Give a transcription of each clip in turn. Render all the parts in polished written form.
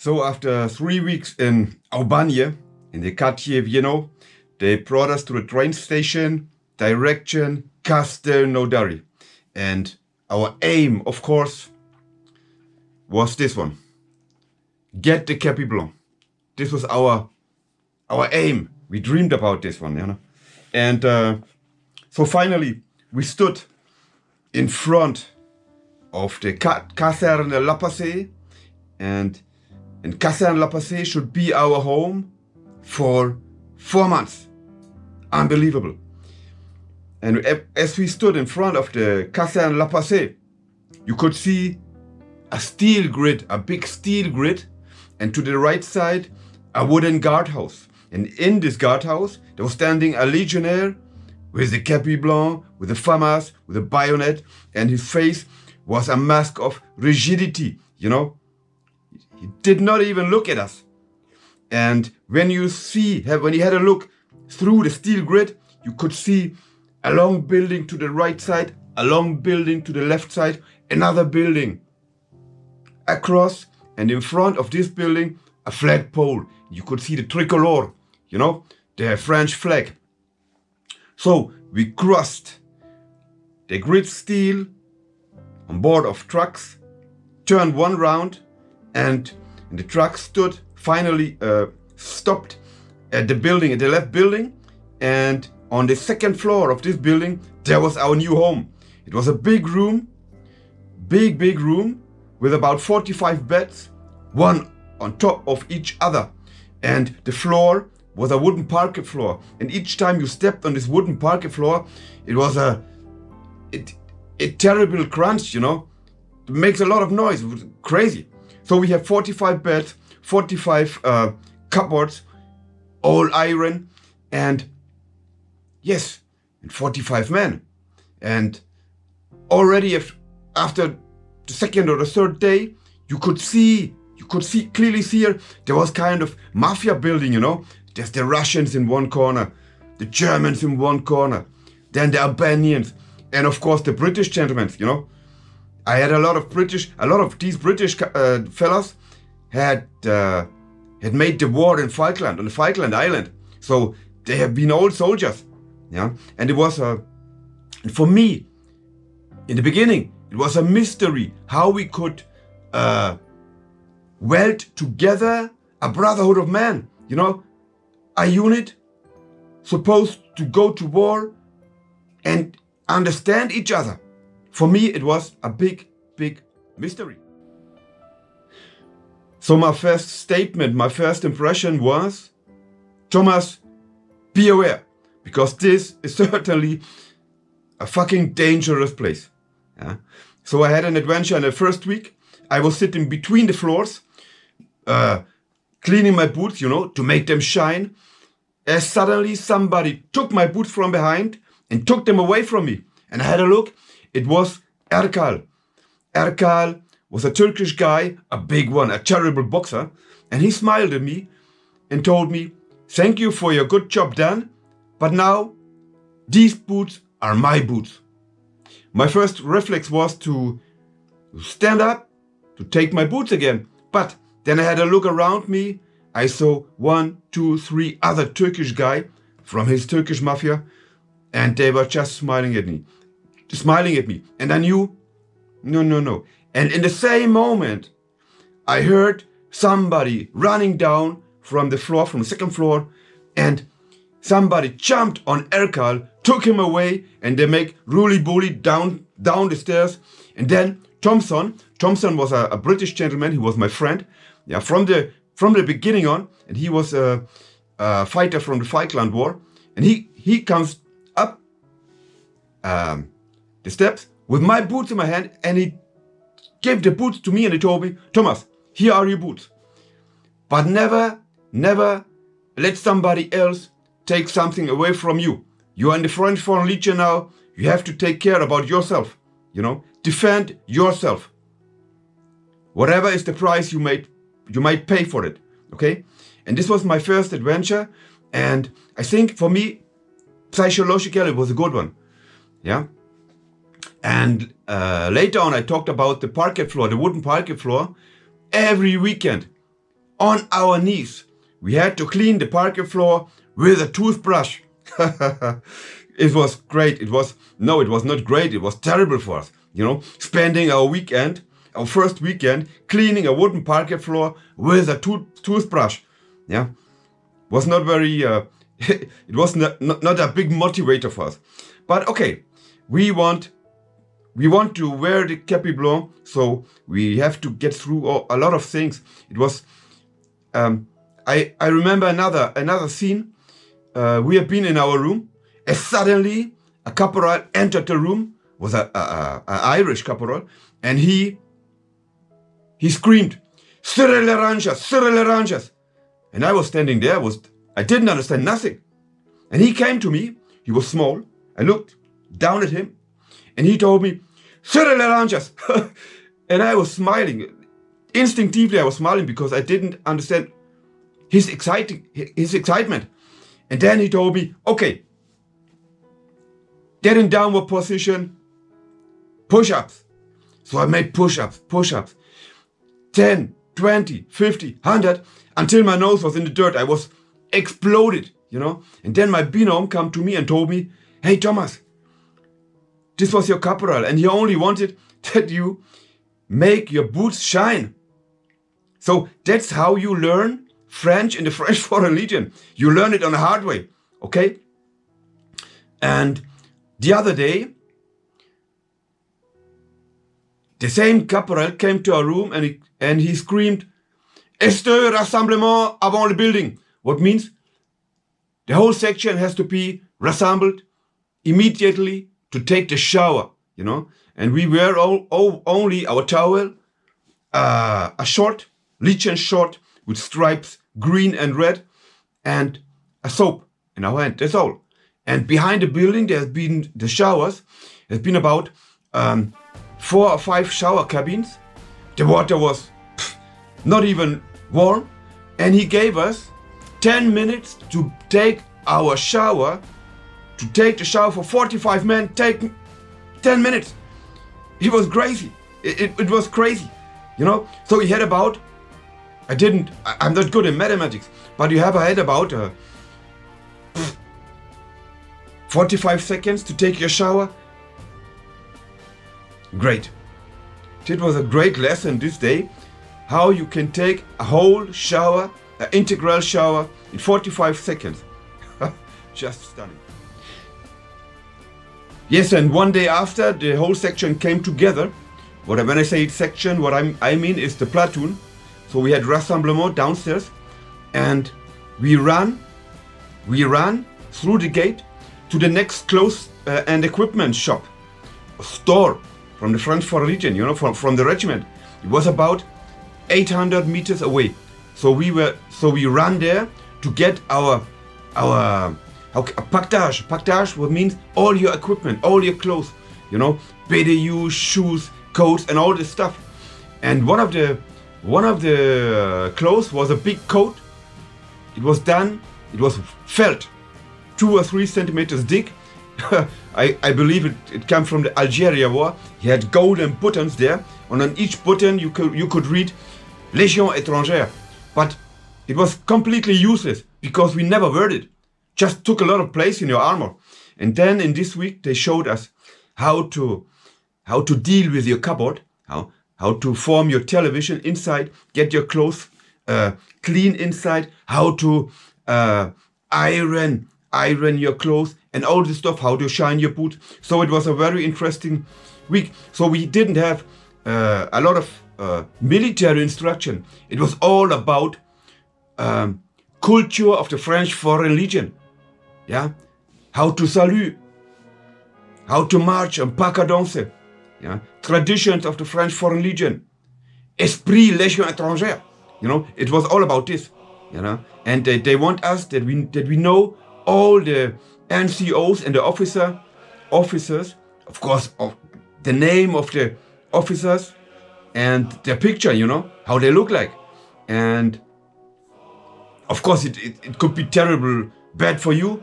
So after 3 weeks in Aubagne, in the quartier Vienno, they brought us to the train station, direction CASERNE. And our aim, of course, was this one. Get the Capi Blanc. This was our aim. We dreamed about this one, you know. And so finally, we stood in front of the CASERNE LAPASSET, and CASERNE LAPASSET should be our home for 4 months. Unbelievable. And as we stood in front of the CASERNE LAPASSET, you could see a steel grid, a big steel grid, and to the right side, a wooden guardhouse. And in this guardhouse, there was standing a legionnaire with the Capi Blanc, with a FAMAS, with a bayonet, and his face was a mask of rigidity, you know. He did not even look at us. And when you had a look through the steel grid, you could see a long building to the right side, a long building to the left side, another building across, and in front of this building, a flagpole. You could see the tricolor, you know, the French flag. So we crossed the grid steel on board of trucks, turned one round, and the truck finally stopped at the building, at the left building, and on the second floor of this building, there was our new home. It was a big room, big room, with about 45 beds, one on top of each other. And the floor was a wooden parquet floor. And each time you stepped on this wooden parquet floor, it was a terrible crunch, you know. It makes a lot of noise, it was crazy. So we have 45 beds, 45 cupboards, all iron, and yes, and 45 men. And already after the second or the third day, you could clearly see there was kind of mafia building, you know. There's the Russians in one corner, the Germans in one corner, then the Albanians, and of course the British gentlemen, you know. I had a lot of these British fellas had made the war in Falkland, on the Falkland Island. So they have been old soldiers, yeah. And it was for me, in the beginning, it was a mystery how we could weld together a brotherhood of men, you know, a unit supposed to go to war and understand each other. For me, it was a big mystery. So my first statement, my first impression was, Thomas, be aware, because this is certainly a fucking dangerous place. Yeah? So I had an adventure in the first week. I was sitting between the floors, cleaning my boots, you know, to make them shine, as suddenly somebody took my boots from behind and took them away from me. And I had a look. It was Erkal. Erkal was a Turkish guy, a big one, a terrible boxer. And he smiled at me and told me, thank you for your good job done, but now these boots are my boots. My first reflex was to stand up, to take my boots again. But then I had a look around me. I saw 1, 2, 3 other Turkish guys from his Turkish mafia, and they were just smiling at me. And I knew, no. And in the same moment, I heard somebody running down from the floor, from the second floor, and somebody jumped on Erkal, took him away, and they make roly-boly down the stairs. And then Thompson was a British gentleman. He was my friend, yeah, from the beginning on, and he was a fighter from the Falkland War. And he comes up the steps with my boots in my hand, and he gave the boots to me, and he told me, Thomas, here are your boots. But never let somebody else take something away from you. You are in the French Foreign Legion now. You have to take care about yourself, you know. Defend yourself. Whatever is the price you might pay for it, okay? And this was my first adventure, and I think for me, psychologically, it was a good one, yeah? And later on, I talked about the parquet floor, the wooden parquet floor. Every weekend, on our knees. We had to clean the parquet floor with a toothbrush. It was great. It was not great. It was terrible for us. Spending our first weekend, cleaning a wooden parquet floor with a toothbrush. Yeah, was not very. It was not a big motivator for us. But okay, we want to wear the Capi Blanc, so we have to get through a lot of things. It was. I remember another scene. We have been in our room, and suddenly a caporal entered the room. Was a Irish caporal, and he screamed, "Cyril Rangers, Cyril Rangers!" And I was standing there. I didn't understand nothing. And he came to me. He was small. I looked down at him, and he told me, "Cyril Rangers!" And I was smiling. Instinctively, I was smiling because I didn't understand his excitement. And then he told me, "Okay, get in downward position, push-ups." So I made push-ups, 10, 20, 50, 100, until my nose was in the dirt. I was exploded, And then my binom came to me and told me, "Hey, Thomas, this was your caporal, and he only wanted that you make your boots shine." So that's how you learn French in the French Foreign Legion. You learn it on a hard way, okay? And the other day, the same caporal came to our room and he screamed, "Est rassemblement avant le building?" What means the whole section has to be rassembled immediately to take the shower, And we wear only our towel, a short, Legion short with stripes, green and red, and a soap in our hand. That's all. And behind the building, there's been the showers. There's been about 4 or 5 shower cabins. The water was not even warm. And he gave us 10 minutes to take our shower, to take the shower for 45 men, take 10 minutes. It was crazy. It was crazy, So he had about, I'm not good in mathematics, but you have had about 45 seconds to take your shower. Great. It was a great lesson this day, how you can take a whole shower, an integral shower, in 45 seconds. Just stunning. Yes, and one day after, the whole section came together. When I say section, what I mean is the platoon. So we had rassemblement downstairs, and we ran through the gate to the next clothes and equipment shop, a store from the French Foreign Legion, from the regiment. It was about 800 meters away. So we ran there to get our pactage. Pactage, what means all your equipment, all your clothes, BDU, shoes, coats, and all this stuff. And one of the clothes was a big coat. It was felt 2 or 3 centimeters thick. I believe it came from the Algeria war. He had golden buttons there, and on each button you could read Légion étrangère. But it was completely useless because we never wore it. Just took a lot of place in your armor. And then in this week they showed us how to deal with your cupboard, how to form your television inside, get your clothes clean inside, how to iron your clothes, and all this stuff, how to shine your boots. So it was a very interesting week. So we didn't have a lot of military instruction. It was all about culture of the French Foreign Legion. Yeah, how to salute, how to march and pas cadence. Yeah, traditions of the French Foreign Legion, esprit Légion étrangère. It was all about this. And they want us that we know all the NCOs and the officers, of course, of the name of the officers and their picture, how they look like. And of course, it could be terrible bad for you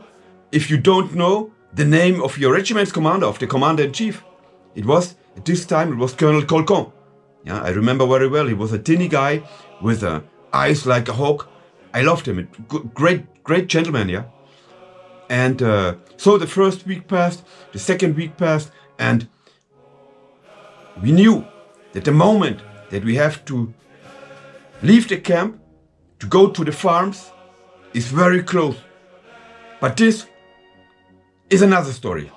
if you don't know the name of your regiment's commander, of the commander-in-chief. At this time, it was Colonel Colcon. Yeah, I remember very well. He was a tiny guy with a eyes like a hawk. I loved him. Great gentleman, yeah. And so the first week passed, the second week passed, and we knew that the moment that we have to leave the camp to go to the farms is very close. But this is another story.